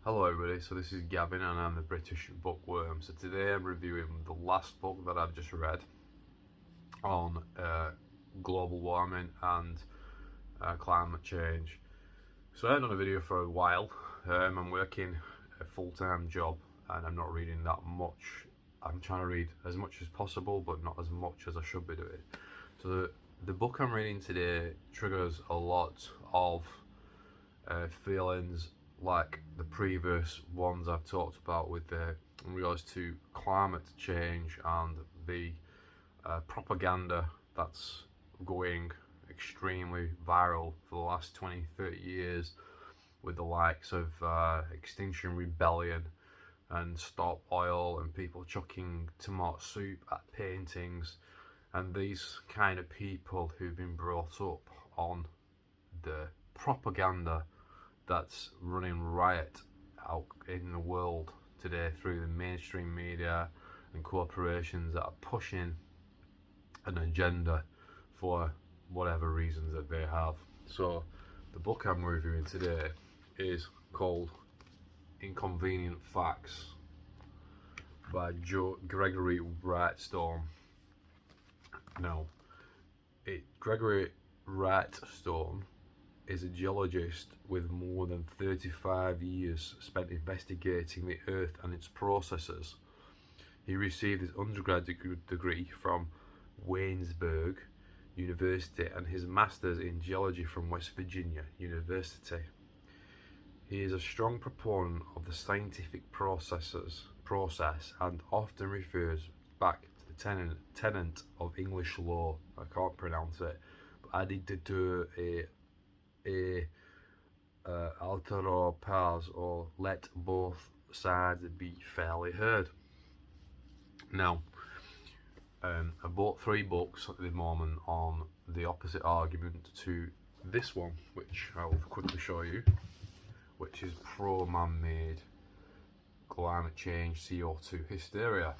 Hello everybody, so this is Gavin and I'm the British Bookworm. So today I'm reviewing the last book that I've just read on global warming and climate change. So I haven't done a video for a while. I'm working a full-time job and I'm not reading that much. I'm trying to read as much as possible but not as much as I should be doing. So the book I'm reading today triggers a lot of feelings like the previous ones I've talked about with in regards to climate change and the propaganda that's going extremely viral for the last 20-30 years with the likes of Extinction Rebellion and Stop Oil and people chucking tomato soup at paintings, and these kind of people who've been brought up on the propaganda that's running riot out in the world today through the mainstream media and corporations that are pushing an agenda for whatever reasons that they have. So the book I'm reviewing today is called Inconvenient Facts by Gregory Wrightstone. Now, Gregory Wrightstone is a geologist with more than 35 years spent investigating the Earth and its processes. He received his undergraduate degree from Waynesburg University and his master's in geology from West Virginia University. He is a strong proponent of the scientific process and often refers back to the tenet of English law. I can't pronounce it, but additur altero pars, or let both sides be fairly heard. Now, I bought 3 books at the moment on the opposite argument to this one, which I'll quickly show you, which is pro-man-made climate change CO2 hysteria.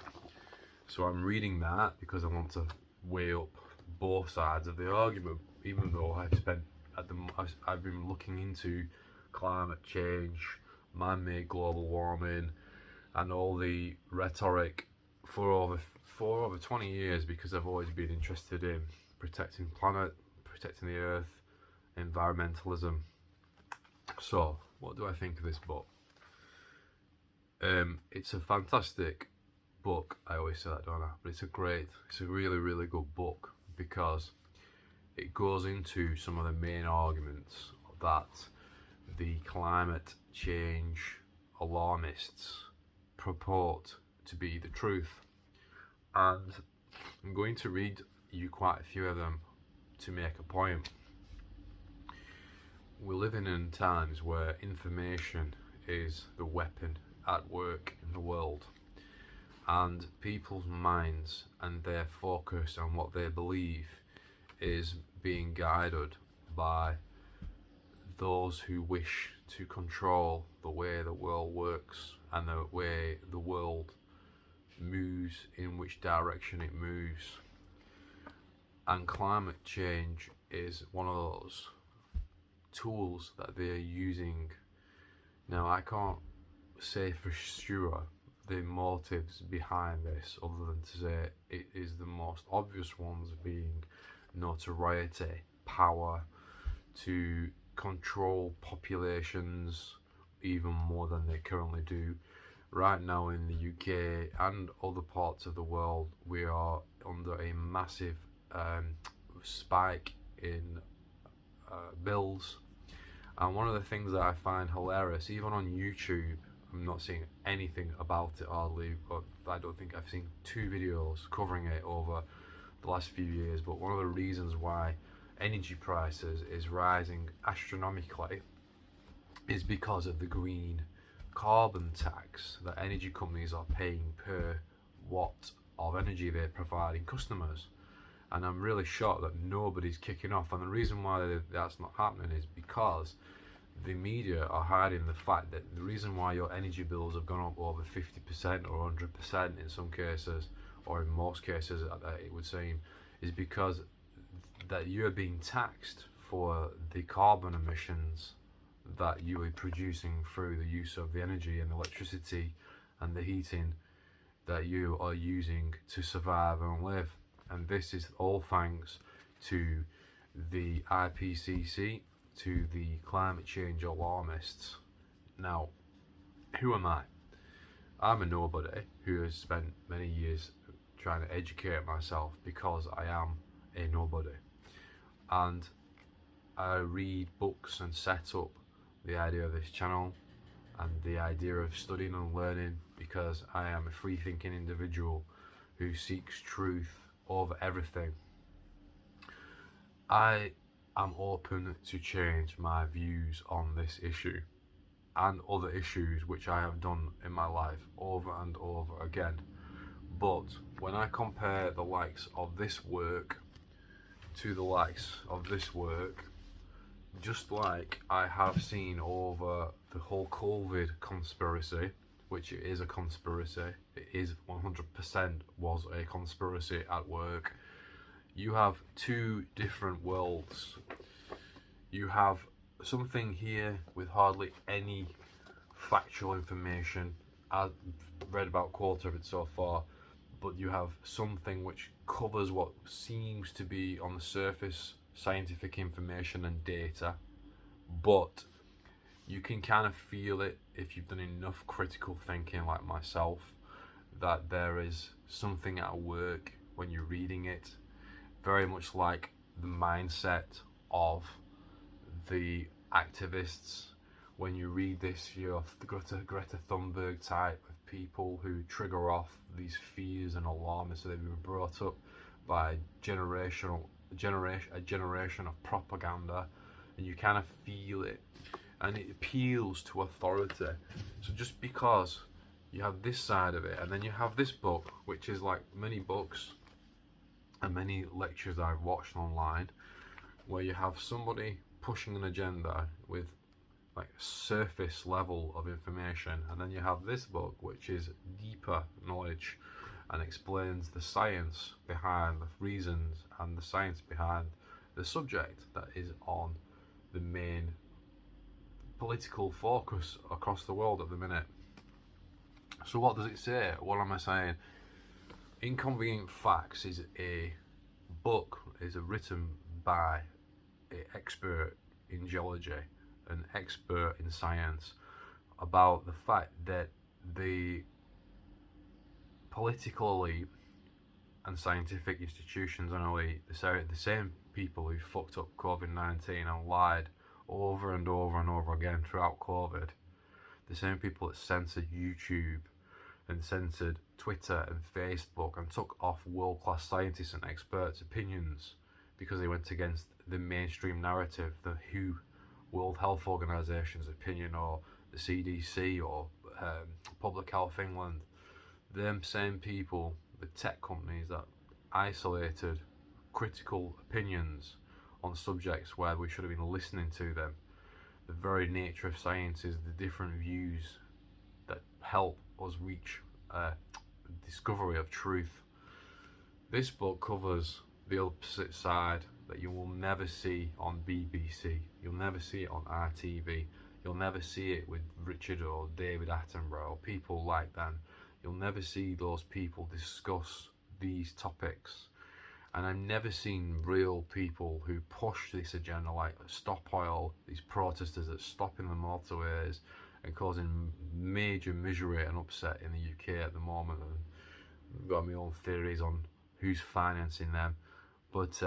So I'm reading that because I want to weigh up both sides of the argument, even though I've been looking into climate change, man-made global warming and all the rhetoric for over 20 years, because I've always been interested in protecting the planet, protecting the earth, environmentalism. So what do I think of this book? It's a fantastic book. I always say that, don't I? But it's a really good book, because it goes into some of the main arguments that the climate change alarmists purport to be the truth. And I'm going to read you quite a few of them to make a point. We're living in times where information is the weapon at work in the world, and people's minds and their focus on what they believe is being guided by those who wish to control the way the world works and the way the world moves, in which direction it moves. And climate change is one of those tools that they're using. Now, I can't say for sure the motives behind this, other than to say it is the most obvious ones being notoriety, power, to control populations even more than they currently do. Right now in the UK and other parts of the world, we are under a massive spike in bills. And one of the things that I find hilarious, even on YouTube, I'm not seeing anything about it hardly, but I don't think I've seen 2 videos covering it over the last few years. But one of the reasons why energy prices is rising astronomically is because of the green carbon tax that energy companies are paying per watt of energy they're providing customers. And I'm really shocked that nobody's kicking off. And the reason why that's not happening is because the media are hiding the fact that the reason why your energy bills have gone up over 50% or 100% in some cases, or in most cases it would seem, is because that you're being taxed for the carbon emissions that you are producing through the use of the energy and electricity and the heating that you are using to survive and live. And this is all thanks to the IPCC, to the climate change alarmists. Now, who am I? I'm a nobody who has spent many years trying to educate myself because I am a nobody. And I read books and set up the idea of this channel and the idea of studying and learning because I am a free thinking individual who seeks truth over everything. I am open to change my views on this issue and other issues which I have done in my life over and over again. But when I compare the likes of this work to the likes of this work, just like I have seen over the whole COVID conspiracy, which it is a conspiracy, it is 100% was a conspiracy at work. You have two different worlds. You have something here with hardly any factual information. I've read about a quarter of it so far, but you have something which covers what seems to be on the surface scientific information and data, but you can kind of feel it if you've done enough critical thinking like myself, that there is something at work when you're reading it, very much like the mindset of the activists. When you read this, you're Greta Thunberg type of people who trigger off these fears and alarms. So they've been brought up by a generation of propaganda, and you kind of feel it, and it appeals to authority. So just because you have this side of it, and then you have this book, which is like many books and many lectures I've watched online, where you have somebody pushing an agenda with like surface level of information, and then you have this book which is deeper knowledge and explains the science behind the reasons and the science behind the subject that is on the main political focus across the world at the minute. So what does it say? What am I saying? Inconvenient Facts is a book, is written by an expert in geology, an expert in science, about the fact that the political elite and scientific institutions and elite, the same people who fucked up COVID-19 and lied over and over and over again throughout COVID, the same people that censored YouTube and censored Twitter and Facebook and took off world-class scientists and experts' opinions because they went against the mainstream narrative, the WHO, World Health Organization's opinion, or the CDC, or Public Health England. Them same people, the tech companies that isolated critical opinions on subjects where we should have been listening to them. The very nature of science is the different views that help us reach discovery of truth. This book covers the opposite side that you will never see on BBC, you'll never see it on RTV, you'll never see it with Richard or David Attenborough or people like them. You'll never see those people discuss these topics. And I've never seen real people who push this agenda, like Stop Oil, these protesters that stopping the motorways and causing major misery and upset in the UK at the moment. And I've got my own theories on who's financing them. But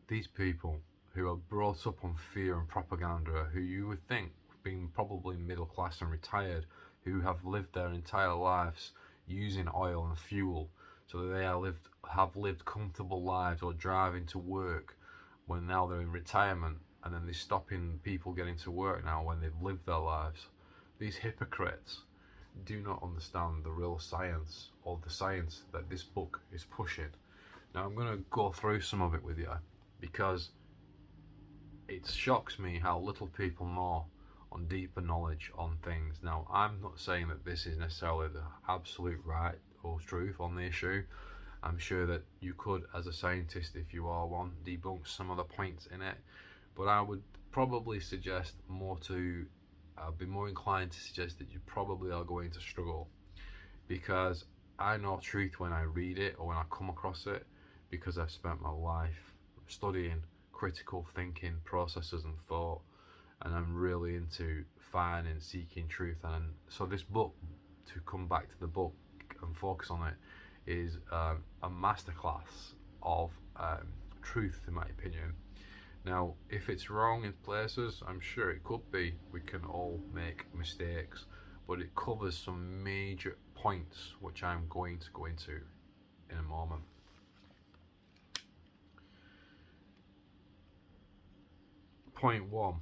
these people who are brought up on fear and propaganda, who you would think being probably middle class and retired, who have lived their entire lives using oil and fuel, so that they have lived comfortable lives or driving to work when now they're in retirement, and then they're stopping people getting to work now when they've lived their lives. These hypocrites do not understand the real science, or the science that this book is pushing. Now I'm going to go through some of it with you, because it shocks me how little people know on deeper knowledge on things. Now, I'm not saying that this is necessarily the absolute right or truth on the issue. I'm sure that you could, as a scientist, if you are one, debunk some of the points in it, but I would probably suggest more to, I'll be more inclined to suggest that you probably are going to struggle, because I know truth when I read it or when I come across it, because I've spent my life studying critical thinking processes and thought, and I'm really into finding, seeking truth. And so this book, to come back to the book and focus on it, is a masterclass of truth, in my opinion. Now, if it's wrong in places, I'm sure it could be. We can all make mistakes, but it covers some major points which I'm going to go into in a moment. Point 1.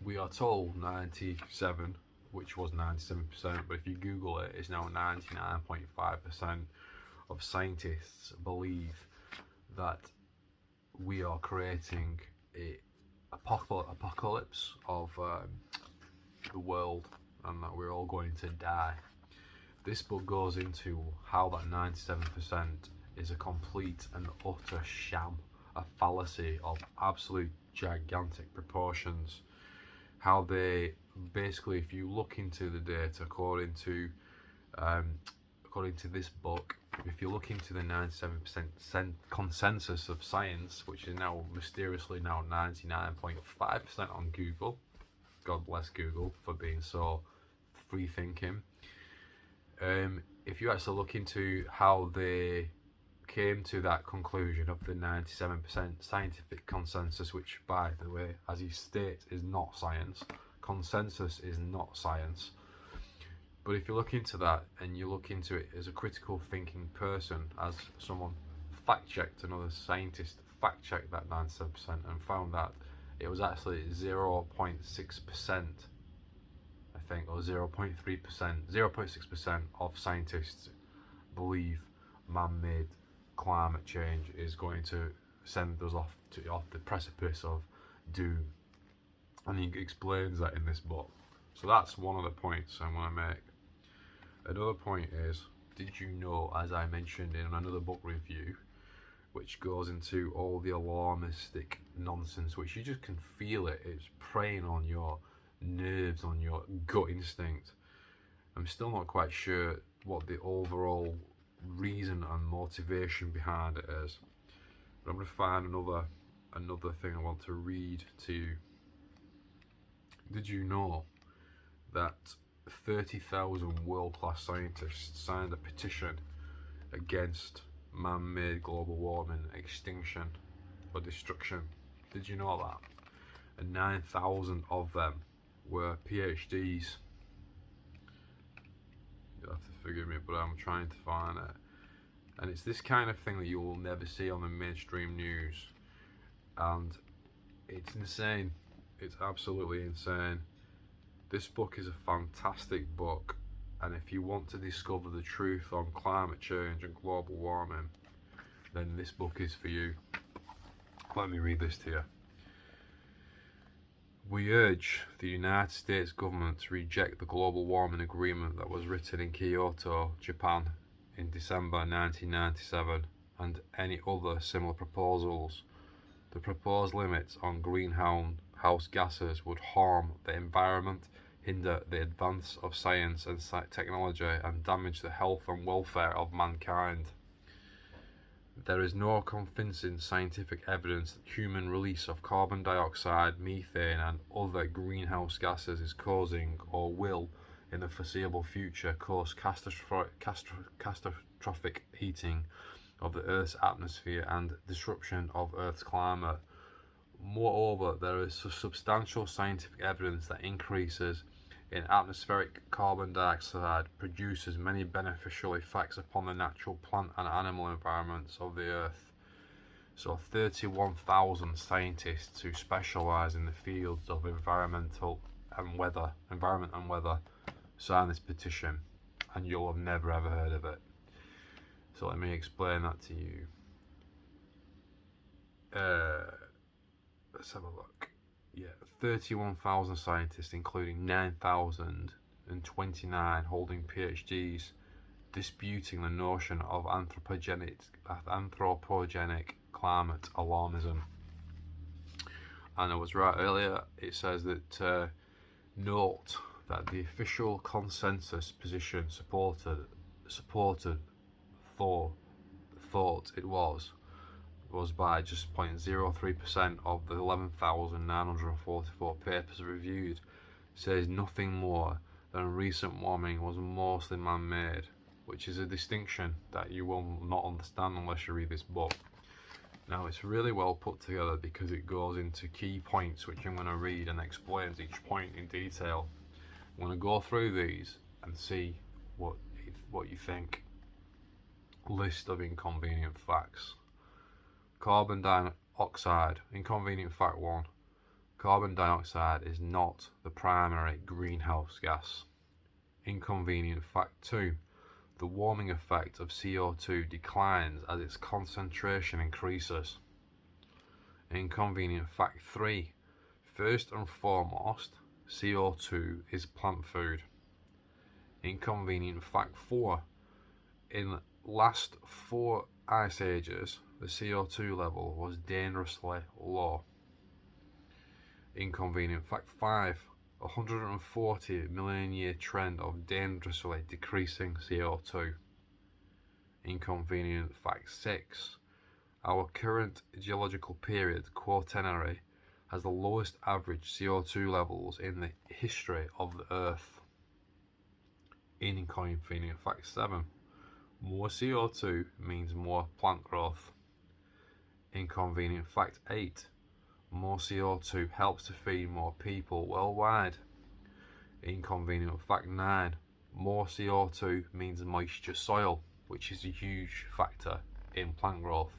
We are told 97, which was 97%, but if you Google it, it's now 99.5% of scientists believe that we are creating a apocalypse of the world, and that we're all going to die. This book goes into how that 97% is a complete and utter sham, a fallacy of absolute gigantic proportions. How they basically, if you look into the data according to this book, if you look into the 97% consensus of science, which is now mysteriously now 99.5% on Google, God bless Google for being so free thinking. If you actually look into how they came to that conclusion of the 97% scientific consensus, which, by the way, as he states, is not science. Consensus is not science. But if you look into that, and you look into it as a critical thinking person, as someone fact-checked, another scientist fact-checked that 97% and found that it was actually 0.6%, I think, or 0.3%, 0.6% of scientists believe man-made climate change is going to send us off the precipice of doom. And he explains that in this book. So that's one of the points I want to make. Another point is, did you know, as I mentioned in another book review, which goes into all the alarmistic nonsense, which you just can feel it, it's preying on your nerves, on your gut instinct. I'm still not quite sure what the overall reason and motivation behind it is, but I'm going to find another thing I want to read to you. Did you know that 30,000 world-class scientists signed a petition against man-made global warming, extinction or destruction? Did you know that? And 9,000 of them were PhDs. You'll have to forgive me, but I'm trying to find it. And it's this kind of thing that you will never see on the mainstream news. And it's insane. It's absolutely insane. This book is a fantastic book, and if you want to discover the truth on climate change and global warming, then this book is for you. Let me read this to you. We urge the United States government to reject the global warming agreement that was written in Kyoto, Japan in December 1997, and any other similar proposals. The proposed limits on greenhouse gases would harm the environment, hinder the advance of science and technology, and damage the health and welfare of mankind. There is no convincing scientific evidence that human release of carbon dioxide, methane and other greenhouse gases is causing, or will in the foreseeable future, cause catastrophic heating of the Earth's atmosphere and disruption of Earth's climate. Moreover, there is substantial scientific evidence that increases in atmospheric carbon dioxide produces many beneficial effects upon the natural plant and animal environments of the Earth. So 31,000 scientists who specialise in the fields of environment and weather signed this petition, and you'll have never ever heard of it. So let me explain that to you. Let's have a look. Yeah, 31,000 scientists, including 9,029 holding PhDs, disputing the notion of anthropogenic climate alarmism. and I was right earlier. It says that note that the official consensus position supported thought it was by just 0.03% of the 11,944 papers reviewed, says nothing more than recent warming was mostly man-made, which is a distinction that you will not understand unless you read this book. Now, it's really well put together because it goes into key points which I'm going to read and explains each point in detail. I'm going to go through these and see what you think. List of inconvenient facts. Carbon dioxide. Inconvenient fact 1. Carbon dioxide is not the primary greenhouse gas. Inconvenient fact 2. The warming effect of CO2 declines as its concentration increases. Inconvenient fact 3. First and foremost, CO2 is plant food. Inconvenient fact 4. In last 4 ice ages, the CO2 level was dangerously low. Inconvenient fact 5. 140 million year trend of dangerously decreasing CO2. Inconvenient fact 6. Our current geological period, Quaternary, has the lowest average CO2 levels in the history of the Earth. Inconvenient fact 7. More CO2 means more plant growth. Inconvenient fact 8. More CO2 helps to feed more people worldwide. Inconvenient fact 9. More CO2 means moisture soil, which is a huge factor in plant growth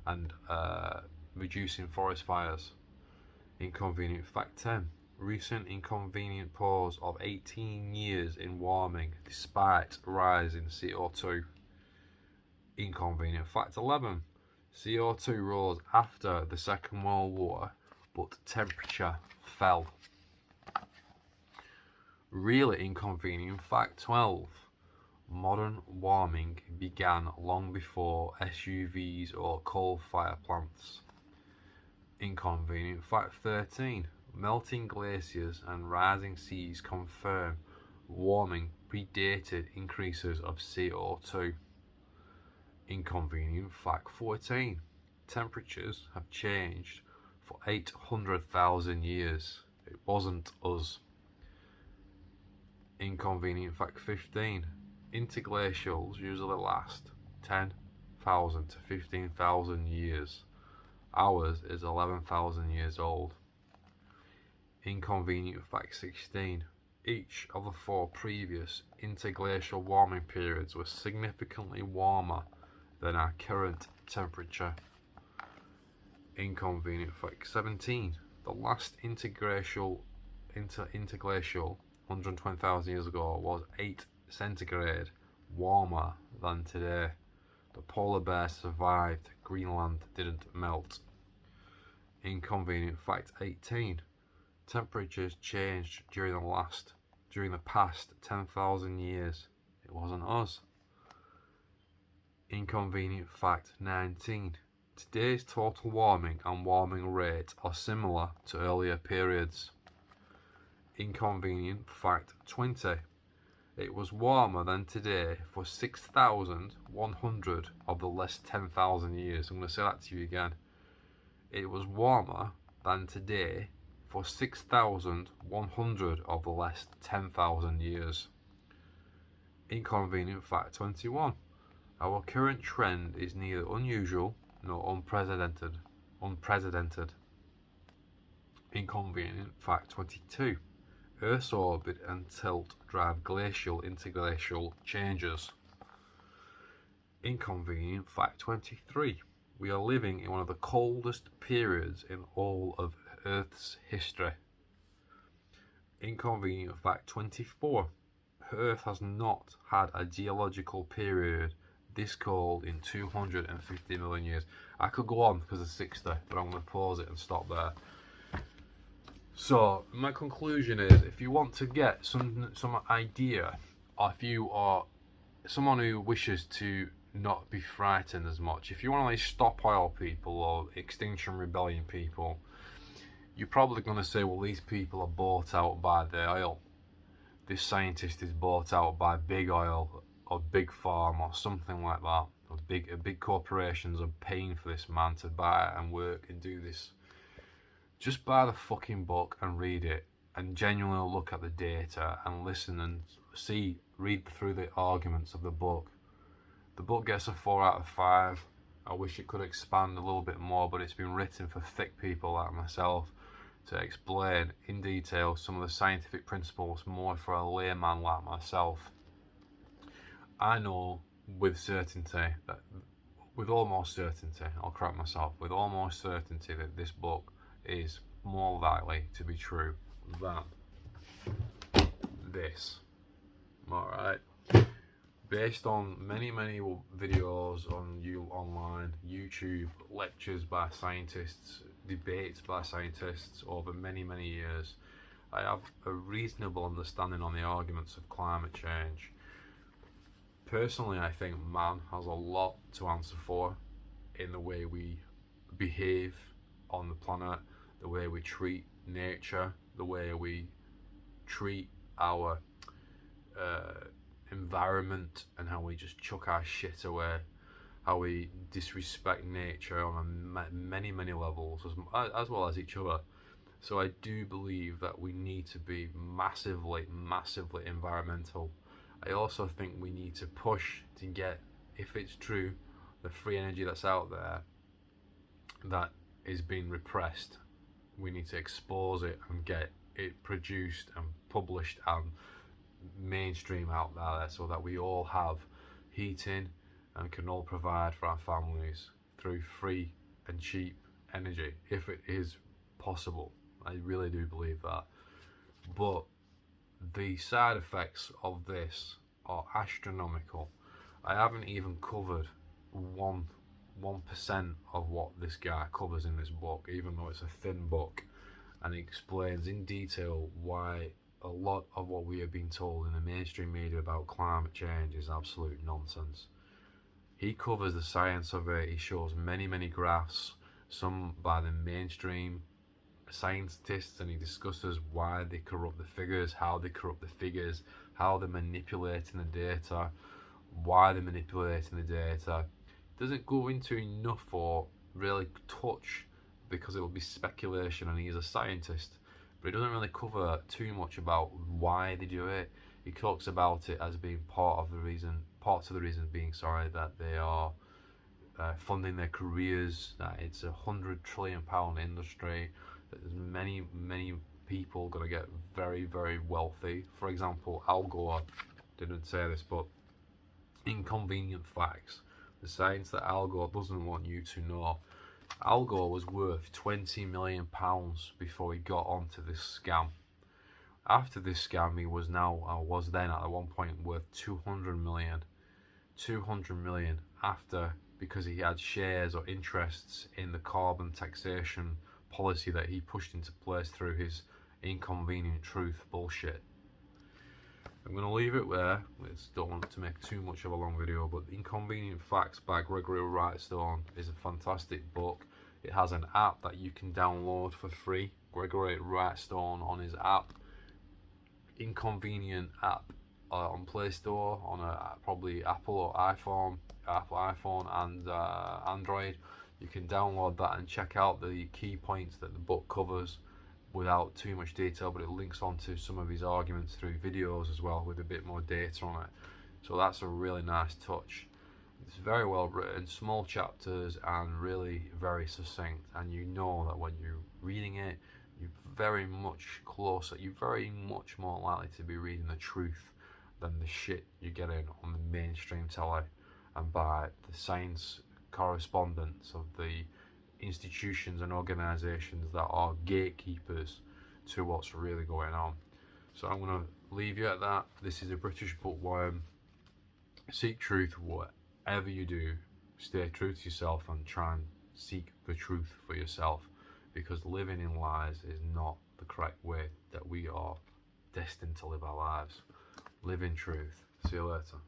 and reducing forest fires. Inconvenient fact 10. Recent inconvenient pause of 18 years in warming despite rise in CO2. Inconvenient fact 11. CO2 rose after the Second World War, but temperature fell. Really inconvenient fact 12. Modern warming began long before SUVs or coal-fired plants. Inconvenient fact 13. Melting glaciers and rising seas confirm warming predated increases of CO2. Inconvenient fact 14. Temperatures have changed for 800,000 years. It wasn't us. Inconvenient fact 15. Interglacials usually last 10,000 to 15,000 years. Ours is 11,000 years old. Inconvenient fact 16. Each of the 4 previous interglacial warming periods was significantly warmer than our current temperature. Inconvenient fact 17. The last interglacial 120,000 years ago was 8 centigrade warmer than today. The polar bear survived. Greenland didn't melt. Inconvenient fact 18. Temperatures changed during the past 10,000 years. It wasn't us. Inconvenient fact 19. Today's total warming and warming rate are similar to earlier periods. Inconvenient fact 20. It was warmer than today for 6,100 of the last 10,000 years. I'm going to say that to you again. It was warmer than today for 6,100 of the last 10,000 years. Inconvenient fact 21. Our current trend is neither unusual nor unprecedented. Inconvenient fact 22. Earth's orbit and tilt drive glacial interglacial changes. Inconvenient fact 23. We are living in one of the coldest periods in all of Earth's history. Inconvenient fact 24. Earth has not had a geological period this cold in 250 million years. I could go on because of 60, but I'm going to pause it and stop there. So my conclusion is, if you want to get some idea, or if you are someone who wishes to not be frightened as much, if you want to like stop oil people or Extinction Rebellion people, You're probably going to say, well, these people are bought out by the oil. This scientist is bought out by big oil or big farm or something like that. Or big corporations are paying for this man to buy and work and do this. Just buy the fucking book and read it, and genuinely look at the data and listen and read through the arguments of the book. The book gets a 4 out of 5. I wish it could expand a little bit more, but it's been written for thick people like myself to explain in detail some of the scientific principles more for a layman like myself. I know with certainty that, with almost certainty, I'll correct myself, with almost certainty that this book is more likely to be true than this. Alright. Based on many videos on online, YouTube, lectures by scientists, debates by scientists over many years, I have a reasonable understanding on the arguments of climate change. Personally, I think man has a lot to answer for in the way we behave on the planet, the way we treat nature, the way we treat our environment, and how we just chuck our shit away, how we disrespect nature on many levels, as well as each other. So I do believe that we need to be massively environmental. I also think we need to push to get, if it's true, the free energy that's out there that is being repressed, we need to expose it and get it produced and published and mainstream out there, so that we all have heating and can all provide for our families through free and cheap energy, if it is possible. I really do believe that. But the side effects of this are astronomical. I haven't even covered 1% of what this guy covers in this book, even though it's a thin book, and he explains in detail why a lot of what we have been told in the mainstream media about climate change is absolute nonsense. He covers the science of it. He shows many graphs, some by the mainstream scientists, and he discusses why they corrupt the figures, how they corrupt the figures, how they're manipulating the data, why they're manipulating the data. Doesn't go into enough or really touch, because it will be speculation, and he's a scientist, but he doesn't really cover too much about why they do it. He talks about it as being parts of the reason being, that they are funding their careers, that it's £100 trillion industry, that there's many people going to get very wealthy. For example, Al Gore didn't say this, but Inconvenient Facts, the science that Al Gore doesn't want you to know. Al Gore was worth £20 million before he got onto this scam. After this scam, he was then at one point worth 200 million. 200 million after, because he had shares or interests in the carbon taxation policy that he pushed into place through his inconvenient truth bullshit. I'm going to leave it there. I don't want to make too much of a long video, but Inconvenient Facts by Gregory Wrightstone is a fantastic book. It has an app that you can download for free. Gregory Wrightstone on his app. Inconvenient app on Play Store, on probably Apple iPhone and Android. You can download that and check out the key points that the book covers without too much detail, but it links onto some of his arguments through videos as well with a bit more data on it. So that's a really nice touch. It's very well written, small chapters, and really very succinct, and you know that when you're reading it, you're very much more likely to be reading the truth than the shit you're getting on the mainstream telly and by the science correspondents of the institutions and organisations that are gatekeepers to what's really going on. So I'm going to leave you at that. This is a British bookworm. Seek truth whatever you do. Stay true to yourself and try and seek the truth for yourself, because living in lies is not the correct way that we are destined to live our lives. Live in truth. See you later.